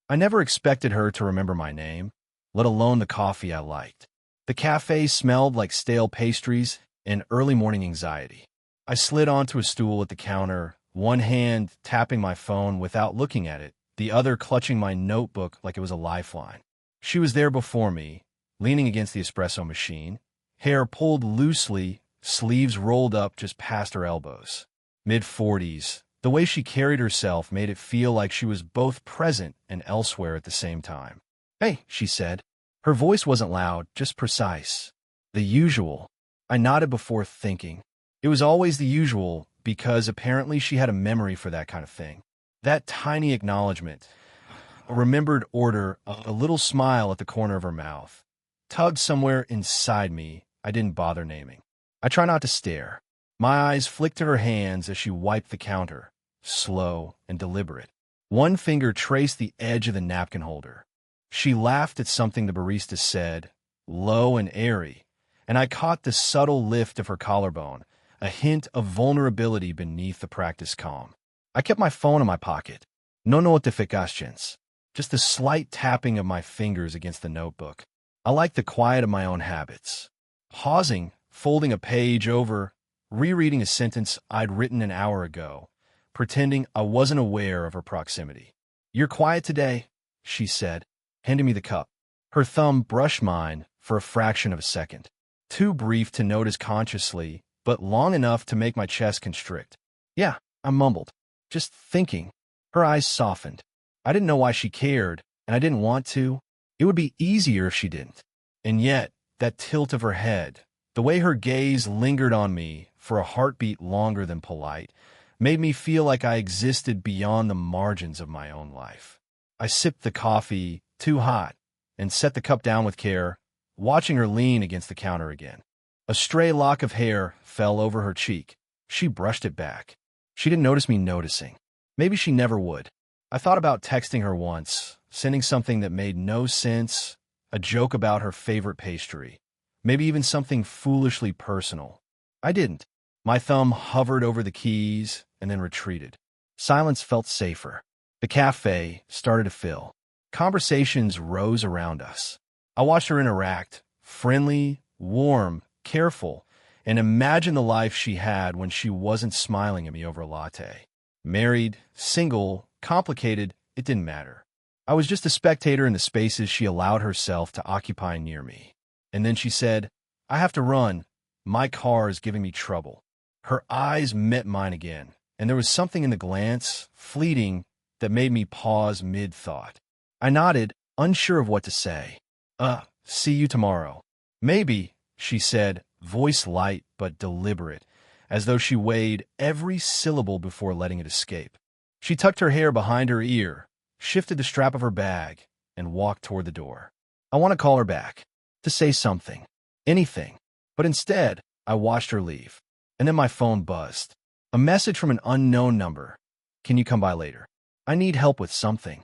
I never expected her to remember my name, let alone the coffee I liked. The cafe smelled like stale pastries and early morning anxiety. I slid onto a stool at the counter, one hand tapping my phone without looking at it, the other clutching my notebook like it was a lifeline. She was there before me, leaning against the espresso machine, hair pulled loosely, sleeves rolled up just past her elbows. Mid-40s, the way she carried herself made it feel like she was both present and elsewhere at the same time. "Hey," she said. Her voice wasn't loud, just precise. The usual. I nodded before thinking. It was always the usual, because apparently she had a memory for that kind of thing. That tiny acknowledgement, a remembered order, a little smile at the corner of her mouth, tugged somewhere inside me I didn't bother naming. I try not to stare. My eyes flicked to her hands as she wiped the counter, slow and deliberate. One finger traced the edge of the napkin holder. She laughed at something the barista said, low and airy, and I caught the subtle lift of her collarbone, a hint of vulnerability beneath the practiced calm. I kept my phone in my pocket. No notifications. Just the slight tapping of my fingers against the notebook. I liked the quiet of my own habits. Pausing, folding a page over, rereading a sentence I'd written an hour ago, pretending I wasn't aware of her proximity. "You're quiet today," she said, handing me the cup. Her thumb brushed mine for a fraction of a second. Too brief to notice consciously, but long enough to make my chest constrict. "Yeah," I mumbled. "Just thinking." Her eyes softened. I didn't know why she cared, and I didn't want to. It would be easier if she didn't. And yet, that tilt of her head, the way her gaze lingered on me for a heartbeat longer than polite, made me feel like I existed beyond the margins of my own life. I sipped the coffee, too hot, and set the cup down with care, watching her lean against the counter again. A stray lock of hair fell over her cheek. She brushed it back. She didn't notice me noticing. Maybe she never would. I thought about texting her once, sending something that made no sense, a joke about her favorite pastry, maybe even something foolishly personal. I didn't. My thumb hovered over the keys and then retreated. Silence felt safer. The cafe started to fill. Conversations rose around us. I watched her interact, friendly, warm, careful, and imagined the life she had when she wasn't smiling at me over a latte. Married, single, complicated, it didn't matter. I was just a spectator in the spaces she allowed herself to occupy near me. And then she said, "I have to run. My car is giving me trouble." Her eyes met mine again, and there was something in the glance, fleeting, that made me pause mid-thought. I nodded, unsure of what to say. See you tomorrow." "Maybe," she said, voice light but deliberate, as though she weighed every syllable before letting it escape. She tucked her hair behind her ear, shifted the strap of her bag, and walked toward the door. I want to call her back, to say something, anything, but instead, I watched her leave. And then my phone buzzed. A message from an unknown number. "Can you come by later? I need help with something."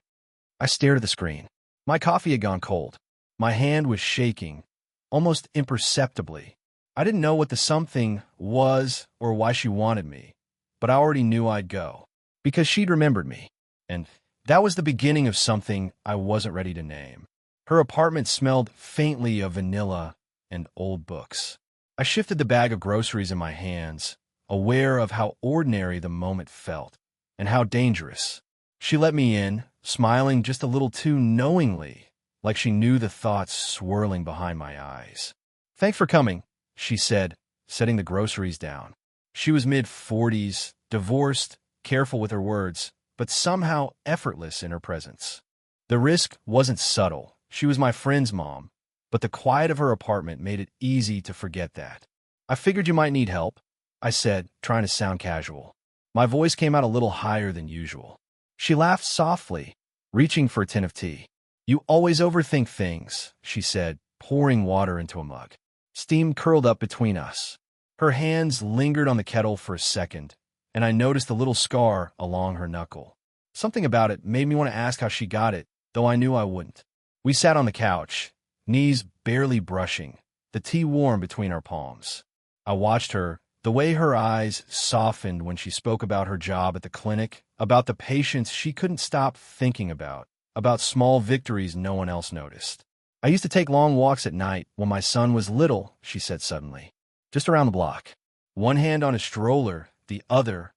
I stared at the screen. My coffee had gone cold. My hand was shaking, almost imperceptibly. I didn't know what the something was or why she wanted me, but I already knew I'd go, because she'd remembered me. And that was the beginning of something I wasn't ready to name. Her apartment smelled faintly of vanilla and old books. I shifted the bag of groceries in my hands, aware of how ordinary the moment felt, and how dangerous. She let me in, smiling just a little too knowingly, like she knew the thoughts swirling behind my eyes. "Thanks for coming," she said, setting the groceries down. She was mid-40s, divorced, careful with her words, but somehow effortless in her presence. The risk wasn't subtle. She was my friend's mom, but the quiet of her apartment made it easy to forget that. "I figured you might need help," I said, trying to sound casual. My voice came out a little higher than usual. She laughed softly, reaching for a tin of tea. "You always overthink things," she said, pouring water into a mug. Steam curled up between us. Her hands lingered on the kettle for a second, and I noticed a little scar along her knuckle. Something about it made me want to ask how she got it, though I knew I wouldn't. We sat on the couch, knees barely brushing, the tea warm between our palms. I watched her, the way her eyes softened when she spoke about her job at the clinic, about the patients she couldn't stop thinking about, about small victories no one else noticed. I used to take long walks at night when my son was little, she said suddenly. Just around the block. One hand on a stroller, the other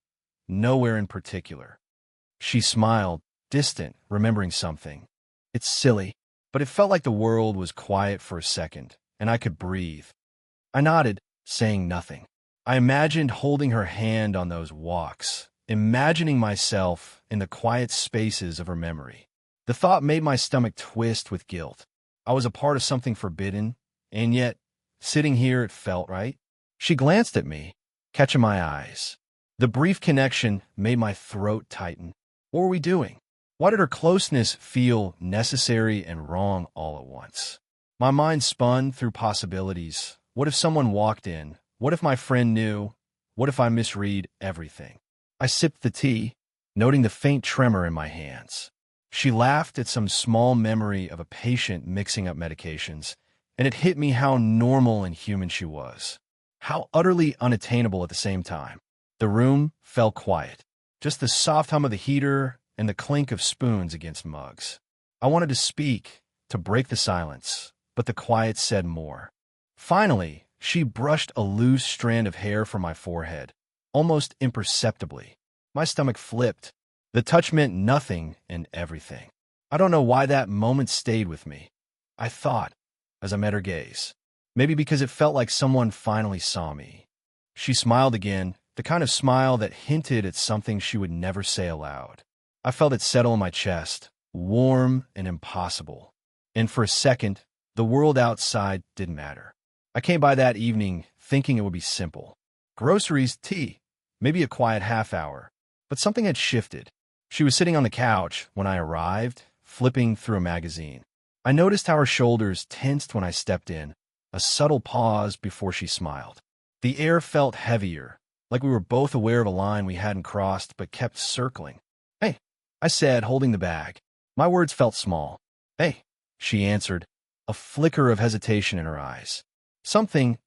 nowhere in particular. She smiled, distant, remembering something. It's silly, but it felt like the world was quiet for a second, and I could breathe. I nodded, saying nothing. I imagined holding her hand on those walks, imagining myself in the quiet spaces of her memory. The thought made my stomach twist with guilt. I was a part of something forbidden, and yet, sitting here, it felt right. She glanced at me, catching my eyes. The brief connection made my throat tighten. What were we doing? Why did her closeness feel necessary and wrong all at once? My mind spun through possibilities. What if someone walked in? What if my friend knew? What if I misread everything? I sipped the tea, noting the faint tremor in my hands. She laughed at some small memory of a patient mixing up medications, and it hit me how normal and human she was. How utterly unattainable at the same time. The room fell quiet. Just the soft hum of the heater and the clink of spoons against mugs. I wanted to speak, to break the silence, but the quiet said more. Finally, she brushed a loose strand of hair from my forehead, almost imperceptibly. My stomach flipped. The touch meant nothing and everything. I don't know why that moment stayed with me. I thought, as I met her gaze. Maybe because it felt like someone finally saw me. She smiled again, the kind of smile that hinted at something she would never say aloud. I felt it settle in my chest, warm and impossible. And for a second, the world outside didn't matter. I came by that evening thinking it would be simple. Groceries, tea, maybe a quiet half hour. But something had shifted. She was sitting on the couch when I arrived, flipping through a magazine. I noticed how her shoulders tensed when I stepped in, a subtle pause before she smiled. The air felt heavier, like we were both aware of a line we hadn't crossed but kept circling. "Hey," I said, holding the bag. My words felt small. "Hey," she answered, a flicker of hesitation in her eyes. Something,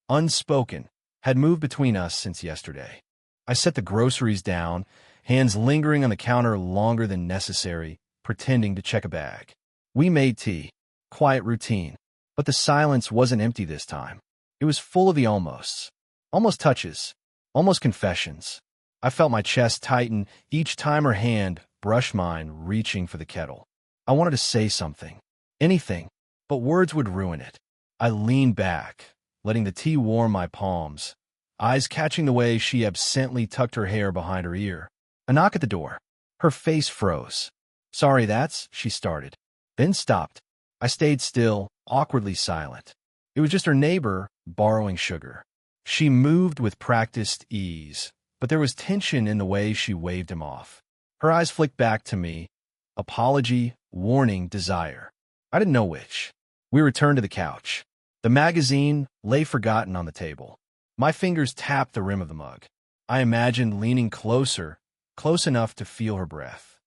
unspoken, had moved between us since yesterday. I set the groceries down, hands lingering on the counter longer than necessary, pretending to check a bag. We made tea. Quiet routine. But the silence wasn't empty this time. It was full of the almosts. Almost touches. Almost confessions. I felt my chest tighten each time her hand brushed mine, reaching for the kettle. I wanted to say something. Anything. But words would ruin it. I leaned back, letting the tea warm my palms, eyes catching the way she absently tucked her hair behind her ear. A knock at the door. Her face froze. "Sorry, she started. Then stopped. I stayed still, awkwardly silent. It was just her neighbor borrowing sugar. She moved with practiced ease, but there was tension in the way she waved him off. Her eyes flicked back to me. Apology, warning, desire. I didn't know which. We returned to the couch. The magazine lay forgotten on the table. My fingers tapped the rim of the mug. I imagined leaning closer, close enough to feel her breath.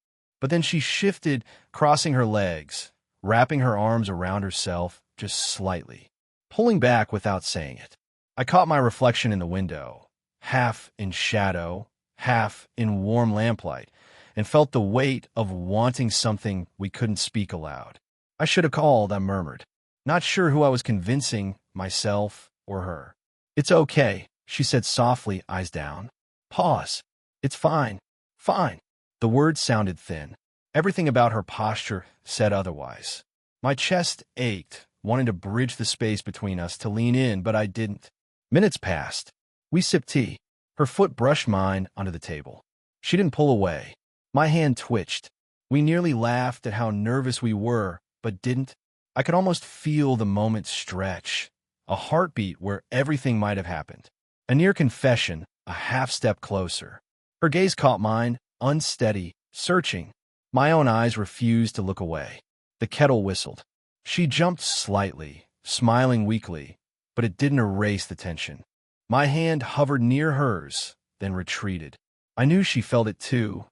But then she shifted, crossing her legs, wrapping her arms around herself just slightly, pulling back without saying it. I caught my reflection in the window, half in shadow, half in warm lamplight, and felt the weight of wanting something we couldn't speak aloud. "I should have called," I murmured, not sure who I was convincing, myself or her. "It's okay," she said softly, eyes down. Pause. "It's fine. Fine." The words sounded thin. Everything about her posture said otherwise. My chest ached, wanting to bridge the space between us, to lean in, but I didn't. Minutes passed. We sipped tea. Her foot brushed mine onto the table. She didn't pull away. My hand twitched. We nearly laughed at how nervous we were, but didn't. I could almost feel the moment stretch, a heartbeat where everything might have happened. A near confession, a half step closer. Her gaze caught mine, unsteady, searching. My own eyes refused to look away. The kettle whistled. She jumped slightly, smiling weakly, but it didn't erase the tension. My hand hovered near hers, then retreated. I knew she felt it too,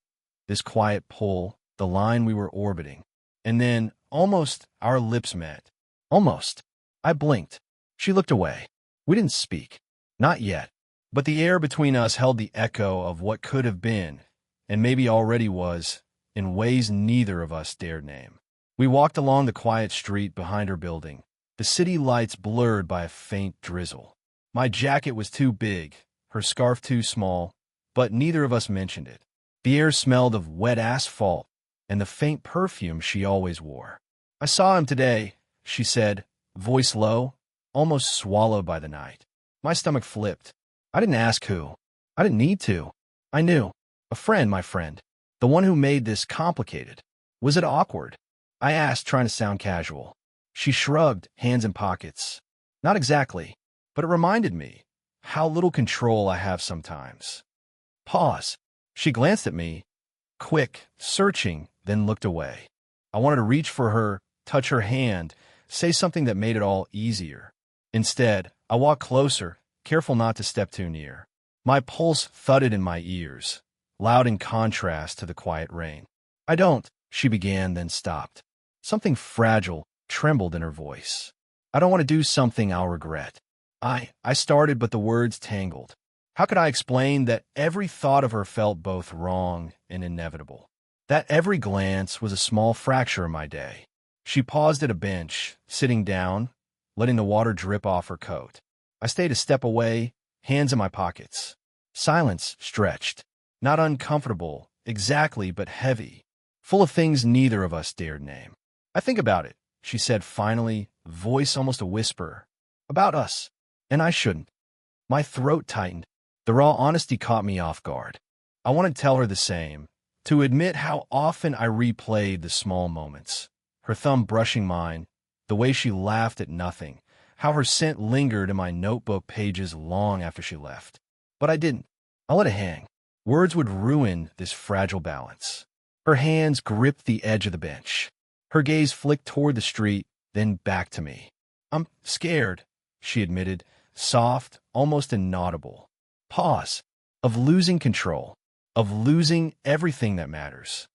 this quiet pull, the line we were orbiting. And then, almost, our lips met. Almost. I blinked. She looked away. We didn't speak. Not yet. But the air between us held the echo of what could have been, and maybe already was, in ways neither of us dared name. We walked along the quiet street behind her building, the city lights blurred by a faint drizzle. My jacket was too big, her scarf too small, but neither of us mentioned it. The air smelled of wet asphalt and the faint perfume she always wore. "I saw him today," she said, voice low, almost swallowed by the night. My stomach flipped. I didn't ask who. I didn't need to. I knew. A friend, my friend. The one who made this complicated. Was it awkward? I asked, trying to sound casual. She shrugged, hands in pockets. Not exactly, but it reminded me how little control I have sometimes. Pause. She glanced at me, quick, searching, then looked away. I wanted to reach for her, touch her hand, say something that made it all easier. Instead, I walked closer, careful not to step too near. My pulse thudded in my ears, loud in contrast to the quiet rain. "I don't," she began, then stopped. Something fragile trembled in her voice. "I don't want to do something I'll regret." I started, but the words tangled. How could I explain that every thought of her felt both wrong and inevitable? That every glance was a small fracture in my day. She paused at a bench, sitting down, letting the water drip off her coat. I stayed a step away, hands in my pockets. Silence stretched. Not uncomfortable, exactly, but heavy. Full of things neither of us dared name. "I think about it," she said finally, voice almost a whisper. "About us. And I shouldn't." My throat tightened. The raw honesty caught me off guard. I wanted to tell her the same, to admit how often I replayed the small moments. Her thumb brushing mine, the way she laughed at nothing, how her scent lingered in my notebook pages long after she left. But I didn't. I let it hang. Words would ruin this fragile balance. Her hands gripped the edge of the bench. Her gaze flicked toward the street, then back to me. "I'm scared," she admitted, soft, almost inaudible. Pause. Of losing control. Of losing everything that matters.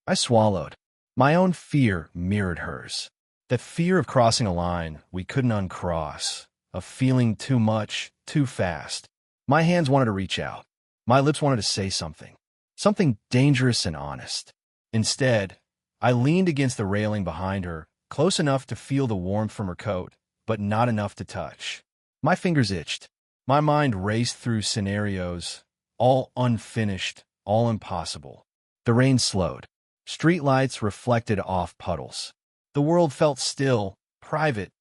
I swallowed. My own fear mirrored hers. That fear of crossing a line we couldn't uncross. Of feeling too much, too fast. My hands wanted to reach out. My lips wanted to say something. Something dangerous and honest. Instead, I leaned against the railing behind her, close enough to feel the warmth from her coat, but not enough to touch. My fingers itched. My mind raced through scenarios, all unfinished, all impossible. The rain slowed. Streetlights reflected off puddles. The world felt still, private,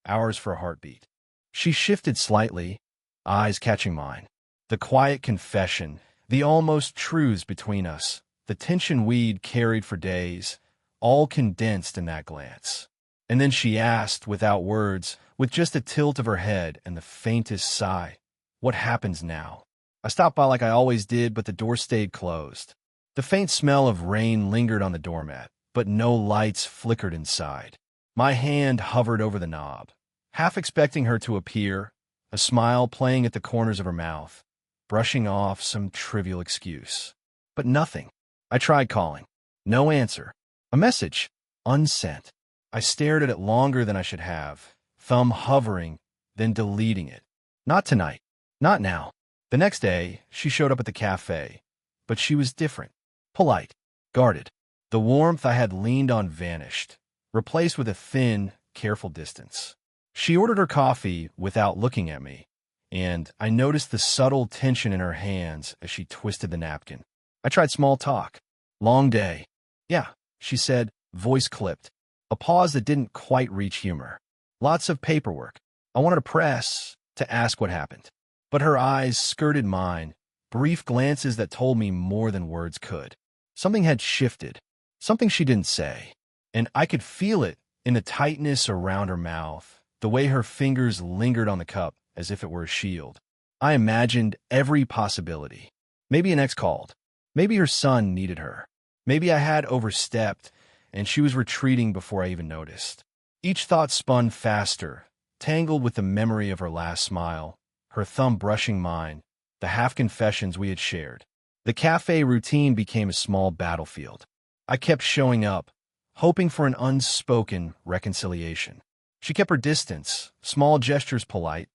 ours for a heartbeat. She shifted slightly, eyes catching mine. The quiet confession, the almost truths between us, the tension we'd carried for days, all condensed in that glance. And then she asked, without words, with just a tilt of her head and the faintest sigh, "What happens now?" I stopped by like I always did, but the door stayed closed. The faint smell of rain lingered on the doormat, but no lights flickered inside. My hand hovered over the knob, half expecting her to appear, a smile playing at the corners of her mouth, brushing off some trivial excuse. But nothing. I tried calling. No answer. A message. Unsent. I stared at it longer than I should have, thumb hovering, then deleting it. Not tonight. Not now. The next day, she showed up at the cafe, but she was different. Polite. Guarded. The warmth I had leaned on vanished, replaced with a thin, careful distance. She ordered her coffee without looking at me, and I noticed the subtle tension in her hands as she twisted the napkin. I tried small talk. "Long day." "Yeah," she said, voice clipped. A pause that didn't quite reach humor. "Lots of paperwork." I wanted to press, to ask what happened. But her eyes skirted mine, brief glances that told me more than words could. Something had shifted, something she didn't say. And I could feel it in the tightness around her mouth, the way her fingers lingered on the cup as if it were a shield. I imagined every possibility. Maybe an ex called. Maybe her son needed her. Maybe I had overstepped, and she was retreating before I even noticed. Each thought spun faster, tangled with the memory of her last smile, her thumb brushing mine, the half-confessions we had shared. The cafe routine became a small battlefield. I kept showing up, hoping for an unspoken reconciliation. She kept her distance, small gestures polite,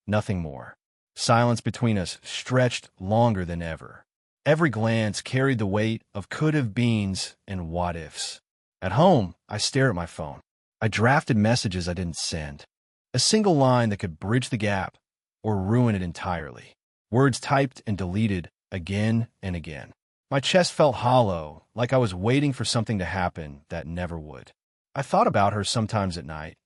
nothing more. Silence between us stretched longer than ever. Every glance carried the weight of could-have-beens and what-ifs. At home, I stare at my phone. I drafted messages I didn't send. A single line that could bridge the gap or ruin it entirely. Words typed and deleted again and again. My chest felt hollow, like I was waiting for something to happen that never would. I thought about her sometimes at night,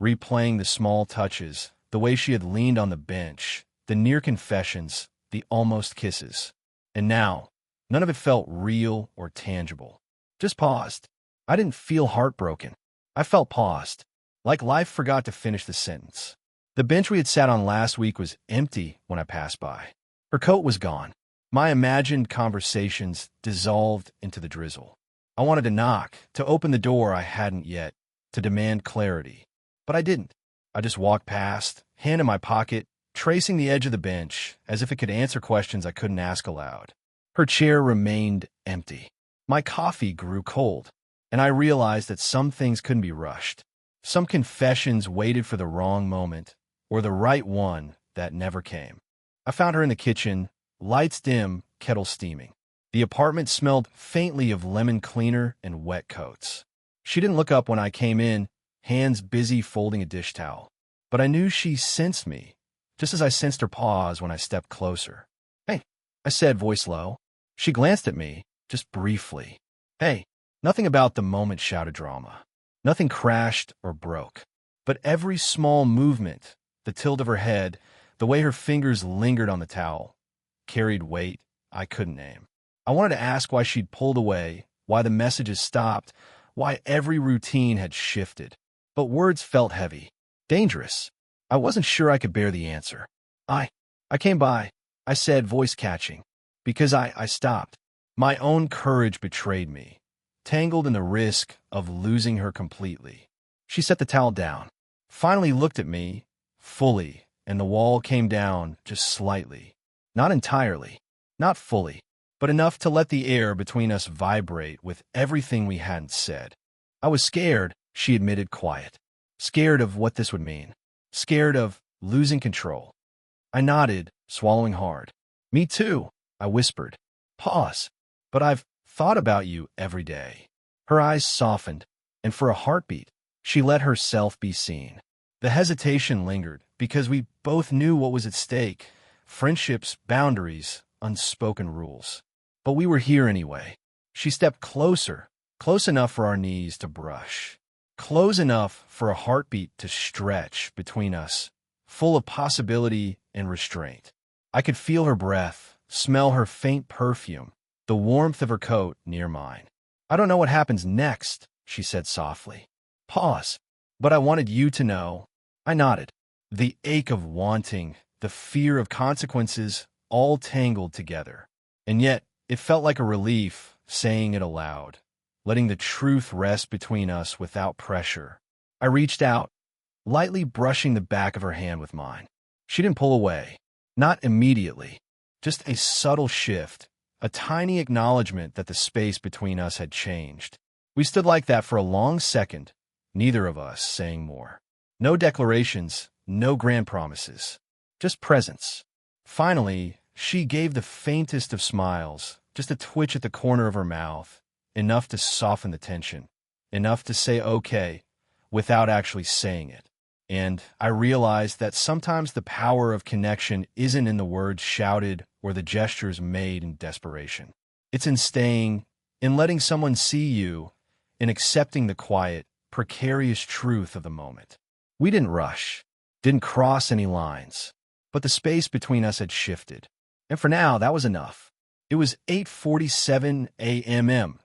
replaying the small touches, the way she had leaned on the bench, the near confessions, the almost kisses. And now, none of it felt real or tangible. Just paused. I didn't feel heartbroken. I felt paused, like life forgot to finish the sentence. The bench we had sat on last week was empty when I passed by. Her coat was gone. My imagined conversations dissolved into the drizzle. I wanted to knock, to open the door I hadn't yet, to demand clarity. But I didn't. I just walked past, hand in my pocket, tracing the edge of the bench as if it could answer questions I couldn't ask aloud. Her chair remained empty. My coffee grew cold, and I realized that some things couldn't be rushed. Some confessions waited for the wrong moment, or the right one that never came. I found her in the kitchen, lights dim, kettle steaming. The apartment smelled faintly of lemon cleaner and wet coats. She didn't look up when I came in, hands busy folding a dish towel. But I knew she sensed me, just as I sensed her pause when I stepped closer. "Hey," I said, voice low. She glanced at me, just briefly. "Hey." Nothing about the moment shouted drama. Nothing crashed or broke. But every small movement, the tilt of her head, the way her fingers lingered on the towel, carried weight I couldn't name. I wanted to ask why she'd pulled away, why the messages stopped, why every routine had shifted. But words felt heavy, dangerous. I wasn't sure I could bear the answer. I came by," I said, voice catching, because I stopped. My own courage betrayed me, tangled in the risk of losing her completely. She set the towel down, finally looked at me, fully, and the wall came down just slightly. Not entirely, not fully, but enough to let the air between us vibrate with everything we hadn't said. I was scared, she admitted, quiet. Scared of what this would mean. Scared of losing control. I nodded, swallowing hard. "Me too," I whispered. Pause. "But I've thought about you every day." Her eyes softened, and for a heartbeat, she let herself be seen. The hesitation lingered, because we both knew what was at stake. Friendships, boundaries, unspoken rules. But we were here anyway. She stepped closer, close enough for our knees to brush. Close enough for a heartbeat to stretch between us, full of possibility and restraint. I could feel her breath, smell her faint perfume, the warmth of her coat near mine. "I don't know what happens next," she said softly. Pause. "But I wanted you to know." I nodded. The ache of wanting, the fear of consequences, all tangled together. And yet, it felt like a relief, saying it aloud, letting the truth rest between us without pressure. I reached out, lightly brushing the back of her hand with mine. She didn't pull away. Not immediately. Just a subtle shift, a tiny acknowledgement that the space between us had changed. We stood like that for a long second, neither of us saying more. No declarations, no grand promises. Just presence. Finally, she gave the faintest of smiles, just a twitch at the corner of her mouth, enough to soften the tension, enough to say okay, without actually saying it. And I realized that sometimes the power of connection isn't in the words shouted or the gestures made in desperation. It's in staying, in letting someone see you, in accepting the quiet, precarious truth of the moment. We didn't rush, didn't cross any lines, but the space between us had shifted. And for now, that was enough. It was 8:47 a.m.,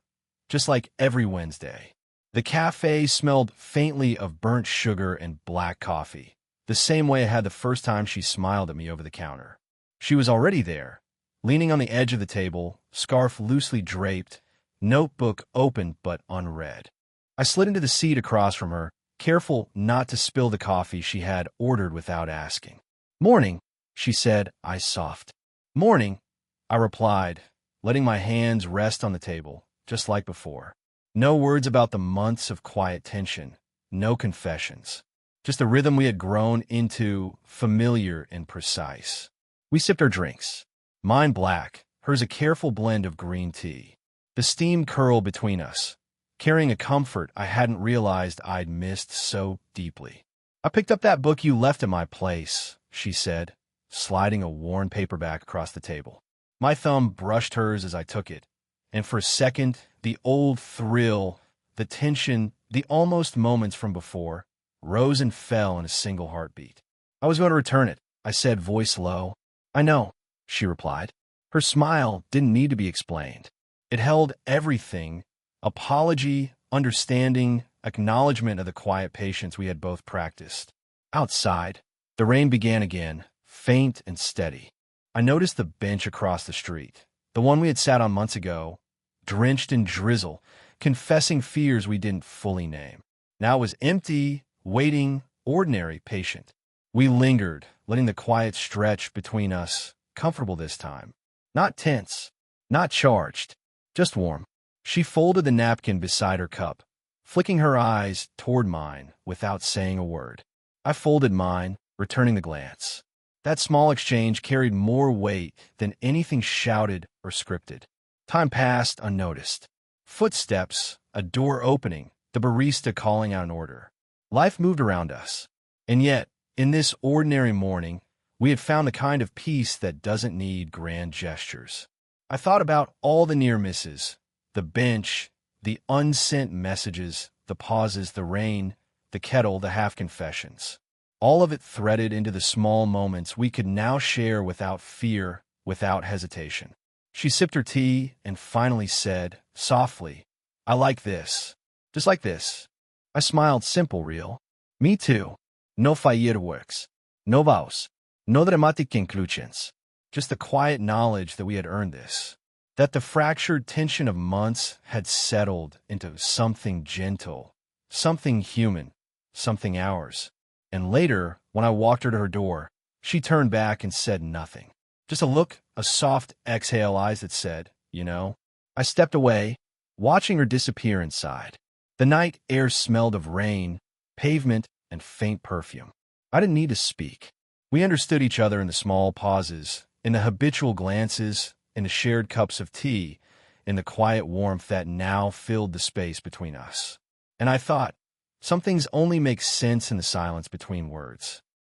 just like every Wednesday. The cafe smelled faintly of burnt sugar and black coffee, the same way it had the first time she smiled at me over the counter. She was already there, leaning on the edge of the table, scarf loosely draped, notebook open but unread. I slid into the seat across from her, careful not to spill the coffee she had ordered without asking. "Morning," she said, eyes soft. "Morning," I replied, letting my hands rest on the table, just like before. No words about the months of quiet tension, no confessions. Just a rhythm we had grown into, familiar and precise. We sipped our drinks. Mine black, hers a careful blend of green tea. The steam curled between us, carrying a comfort I hadn't realized I'd missed so deeply. "I picked up that book you left at my place," she said, sliding a worn paperback across the table. My thumb brushed hers as I took it, and for a second, the old thrill, the tension, the almost moments from before, rose and fell in a single heartbeat. "I was going to return it," I said, voice low. "I know," she replied. Her smile didn't need to be explained. It held everything: apology, understanding, acknowledgement of the quiet patience we had both practiced. Outside, the rain began again, faint and steady. I noticed the bench across the street, the one we had sat on months ago, drenched in drizzle, confessing fears we didn't fully name. Now it was empty, waiting, ordinary, patient. We lingered, letting the quiet stretch between us, comfortable this time. Not tense, not charged, just warm. She folded the napkin beside her cup, flicking her eyes toward mine without saying a word. I folded mine, returning the glance. That small exchange carried more weight than anything shouted or scripted. Time passed unnoticed. Footsteps, a door opening, the barista calling out an order. Life moved around us. And yet, in this ordinary morning, we had found the kind of peace that doesn't need grand gestures. I thought about all the near misses, the bench, the unsent messages, the pauses, the rain, the kettle, the half-confessions. All of it threaded into the small moments we could now share without fear, without hesitation. She sipped her tea and finally said, softly, "I like this. Just like this." I smiled, simple, real. "Me too. No fireworks. No vows. No dramatic conclusions. Just the quiet knowledge that we had earned this. That the fractured tension of months had settled into something gentle, something human, something ours." And later, when I walked her to her door, she turned back and said nothing. Just a look, a soft exhale, eyes that said, "You know." I stepped away, watching her disappear inside. The night air smelled of rain, pavement, and faint perfume. I didn't need to speak. We understood each other in the small pauses, in the habitual glances, in the shared cups of tea, in the quiet warmth that now filled the space between us. And I thought, some things only make sense in the silence between words.